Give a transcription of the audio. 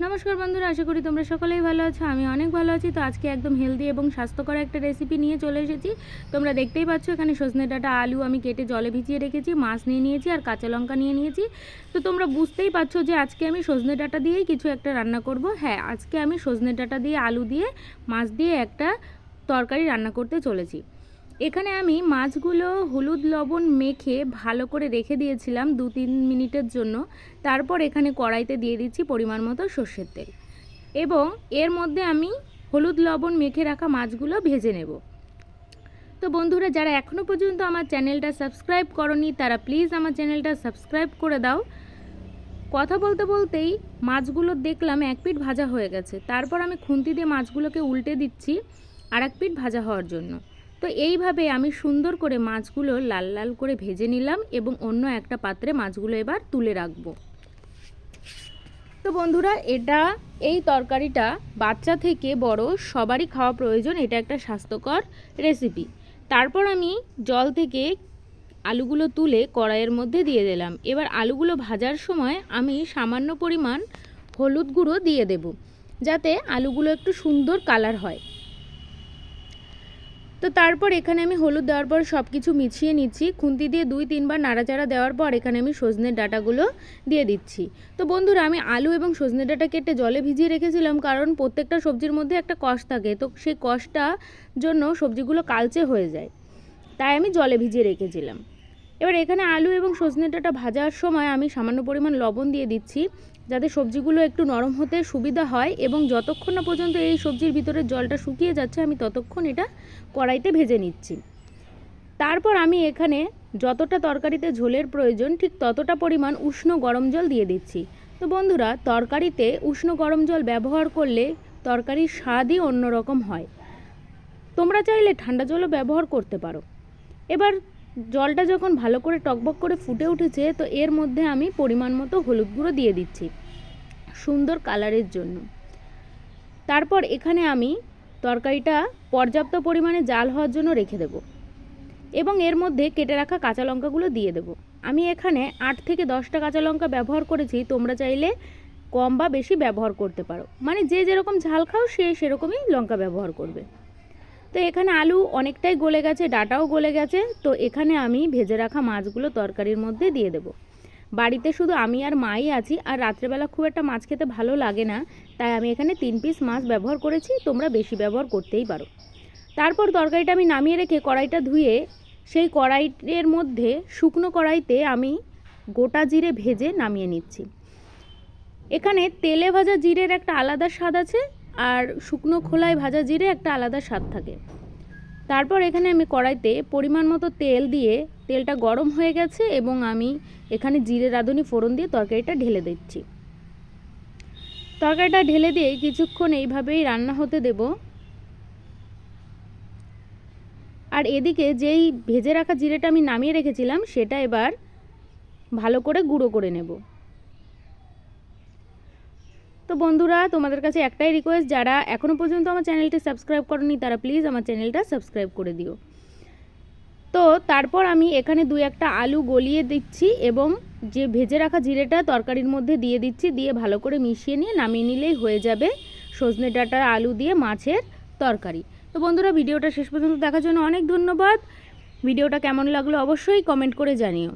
नमस्कार बंधुरा आशा करी तुम्हारा सकलेई भालो आछो। आमी अनेक भालो आछि। तो आज के एकदम हेल्दी एबं स्वास्थ्यकर एक रेसिपि निये चले एसेछि। तोमरा देखतेई पाচ্ছো एखाने सजने डाटा आलू आमी केटे जले भिजिए रेखेछि, माछ निये नियेछि और काँचा लंका निये नियेछि। तो तोमरा बुझतेई पाচ্ছো जे आजके आमी सजने डाटा दिएई किछु एकटा रान्ना करब। हाँ, आजके आमी सजने डाटा दिए आलू दिए माछ दिए एकटा तरकारी रान्ना करते चलेछि। এখানে আমি মাছগুলো হলুদ লবণ মেখে ভালো করে রেখে দিয়েছিলাম 2-3 মিনিটের জন্য। তারপর এখানে কড়াইতে দিয়ে দিচ্ছি পরিমাণ মতো সরষের তেল এবং এর মধ্যে আমি হলুদ লবণ মেখে রাখা মাছগুলো ভেজে নেব। তো বন্ধুরা যারা এখনো পর্যন্ত আমার চ্যানেলটা সাবস্ক্রাইব করনি তারা প্লিজ আমার চ্যানেলটা সাবস্ক্রাইব করে দাও। কথা বলতে বলতেই মাছগুলো দেখলাম এক পিঠ ভাজা হয়ে গেছে। তারপর আমি খুন্তি দিয়ে মাছগুলোকে উল্টে দিচ্ছি আর এক পিঠ ভাজা হওয়ার জন্য। তো এইভাবে আমি সুন্দর করে মাছগুলো লাল লাল করে ভেজে নিলাম এবং অন্য একটা পাত্রে মাছগুলো এবার তুলে রাখব। তো বন্ধুরা এই তরকারিটা বাচ্চা থেকে বড় সবারই খাওয়া প্রয়োজন। এটা একটা স্বাস্থ্যকর রেসিপি। তারপর আমি জল থেকে আলুগুলো তুলে কড়াইয়ের মধ্যে দিয়ে দিলাম। এবার আলুগুলো ভাজার সময় আমি সামান্য পরিমাণ হলুদ গুঁড়ো দিয়ে দেব যাতে আলুগুলো একটু সুন্দর কালার হয়। তো তারপর এখানে আমি হলুদ দেওয়ার পর সব কিছু মিশিয়ে নিচ্ছি। খুন্তি দিয়ে 2-3 বার নাড়াচাড়া দেওয়ার পর এখানে আমি সজনের ডাঁটাগুলো দিয়ে দিচ্ছি। তো বন্ধুরা আমি আলু এবং সজনের ডাঁটা কেটে জলে ভিজিয়ে রেখেছিলাম কারণ প্রত্যেকটা সবজির মধ্যে একটা কষ থাকে। তো সেই কষটা জন্য সবজিগুলো কালচে হয়ে যায়, তাই আমি জলে ভিজিয়ে রেখেছিলাম। এবার এখানে আলু এবং সজনের ডাঁটা ভাজার সময় আমি সামান্য পরিমাণ লবণ দিয়ে দিচ্ছি যাতে সবজিগুলো একটু নরম হতে সুবিধা হয় এবং যতক্ষণ না পর্যন্ত এই সবজির ভিতরে জলটা শুকিয়ে যাচ্ছে আমি ততক্ষণ এটা কড়াইতে ভেজে নিচ্ছি। তারপর আমি এখানে যতটা তরকারিতে ঝোলের প্রয়োজন ঠিক ততটা পরিমাণ উষ্ণ গরম জল দিয়ে দিচ্ছি। তো বন্ধুরা তরকারিতে উষ্ণ গরম জল ব্যবহার করলে তরকারির স্বাদই অন্যরকম হয়। তোমরা চাইলে ঠান্ডা জলও ব্যবহার করতে পারো। এবার জলটা যখন ভালো করে টকবক করে ফুটে উঠেছে তো এর মধ্যে আমি পরিমাণ মতো হলুদ গুঁড়ো দিয়ে দিচ্ছি সুন্দর কালারের জন্য। তারপর এখানে আমি তরকারিটা পর্যাপ্ত পরিমাণে জাল হওয়ার জন্য রেখে দেব এবং এর মধ্যে কেটে রাখা কাঁচা লঙ্কাগুলো দিয়ে দেব। আমি এখানে 8 থেকে 10টা কাঁচা লঙ্কা ব্যবহার করেছি। তোমরা চাইলে কম বা বেশি ব্যবহার করতে পারো, মানে যে যেরকম ঝাল খাও সে সেরকমই লঙ্কা ব্যবহার করবে। তো এখানে আলু অনেকটাই গলে গেছে, ডাঁটাও গলে গেছে। তো এখানে আমি ভেজে রাখা মাছগুলো তরকারির মধ্যে দিয়ে দেব। বাড়িতে শুধু আমি আর মাই আছি আর রাত্রেবেলা খুব একটা মাছ খেতে ভালো লাগে না, তাই আমি এখানে 3 পিস মাছ ব্যবহার করেছি। তোমরা বেশি ব্যবহার করতেই পারো। তারপর তরকারিটা আমি নামিয়ে রেখে কড়াইটা ধুয়ে সেই কড়াইয়ের মধ্যে শুকনো কড়াইতে আমি গোটা জিরে ভেজে নামিয়ে নিচ্ছি। এখানে তেলে ভাজা জিরের একটা আলাদা স্বাদ আছে আর শুকনো খোলায় ভাজা জিরে একটা আলাদা স্বাদ থাকে। তারপর এখানে আমি কড়াইতে পরিমাণ মতো তেল দিয়ে তেলটা গরম হয়ে গেছে এবং আমি এখানে জিরে রাঁধুনি ফোড়ন দিয়ে তরকারিটা ঢেলে দিচ্ছি। তরকারিটা ঢেলে দিয়ে কিছুক্ষণ এইভাবেই রান্না হতে দেব। আর এদিকে যেই ভেজে রাখা জিরেটা আমি নামিয়ে রেখেছিলাম সেটা এবার ভালো করে গুঁড়ো করে নেব। তো বন্ধুরা তোমাদের কাছে একটাই রিকোয়েস্ট, যারা এখনও পর্যন্ত আমার চ্যানেলটি সাবস্ক্রাইব করনি তারা প্লিজ আমার চ্যানেলটা সাবস্ক্রাইব করে দিও। তো তারপর আমি এখানে 2-1টা আলু গলিয়ে দিচ্ছি এবং যে ভেজে রাখা জিরেটা তরকারির মধ্যে দিয়ে দিচ্ছি। দিয়ে ভালো করে মিশিয়ে নিয়ে নামিয়ে নিলেই হয়ে যাবে সজনে ডাঁটা আলু দিয়ে মাছের তরকারি। তো বন্ধুরা ভিডিওটা শেষ পর্যন্ত দেখার জন্য অনেক ধন্যবাদ। ভিডিওটা কেমন লাগলো অবশ্যই কমেন্ট করে জানিও।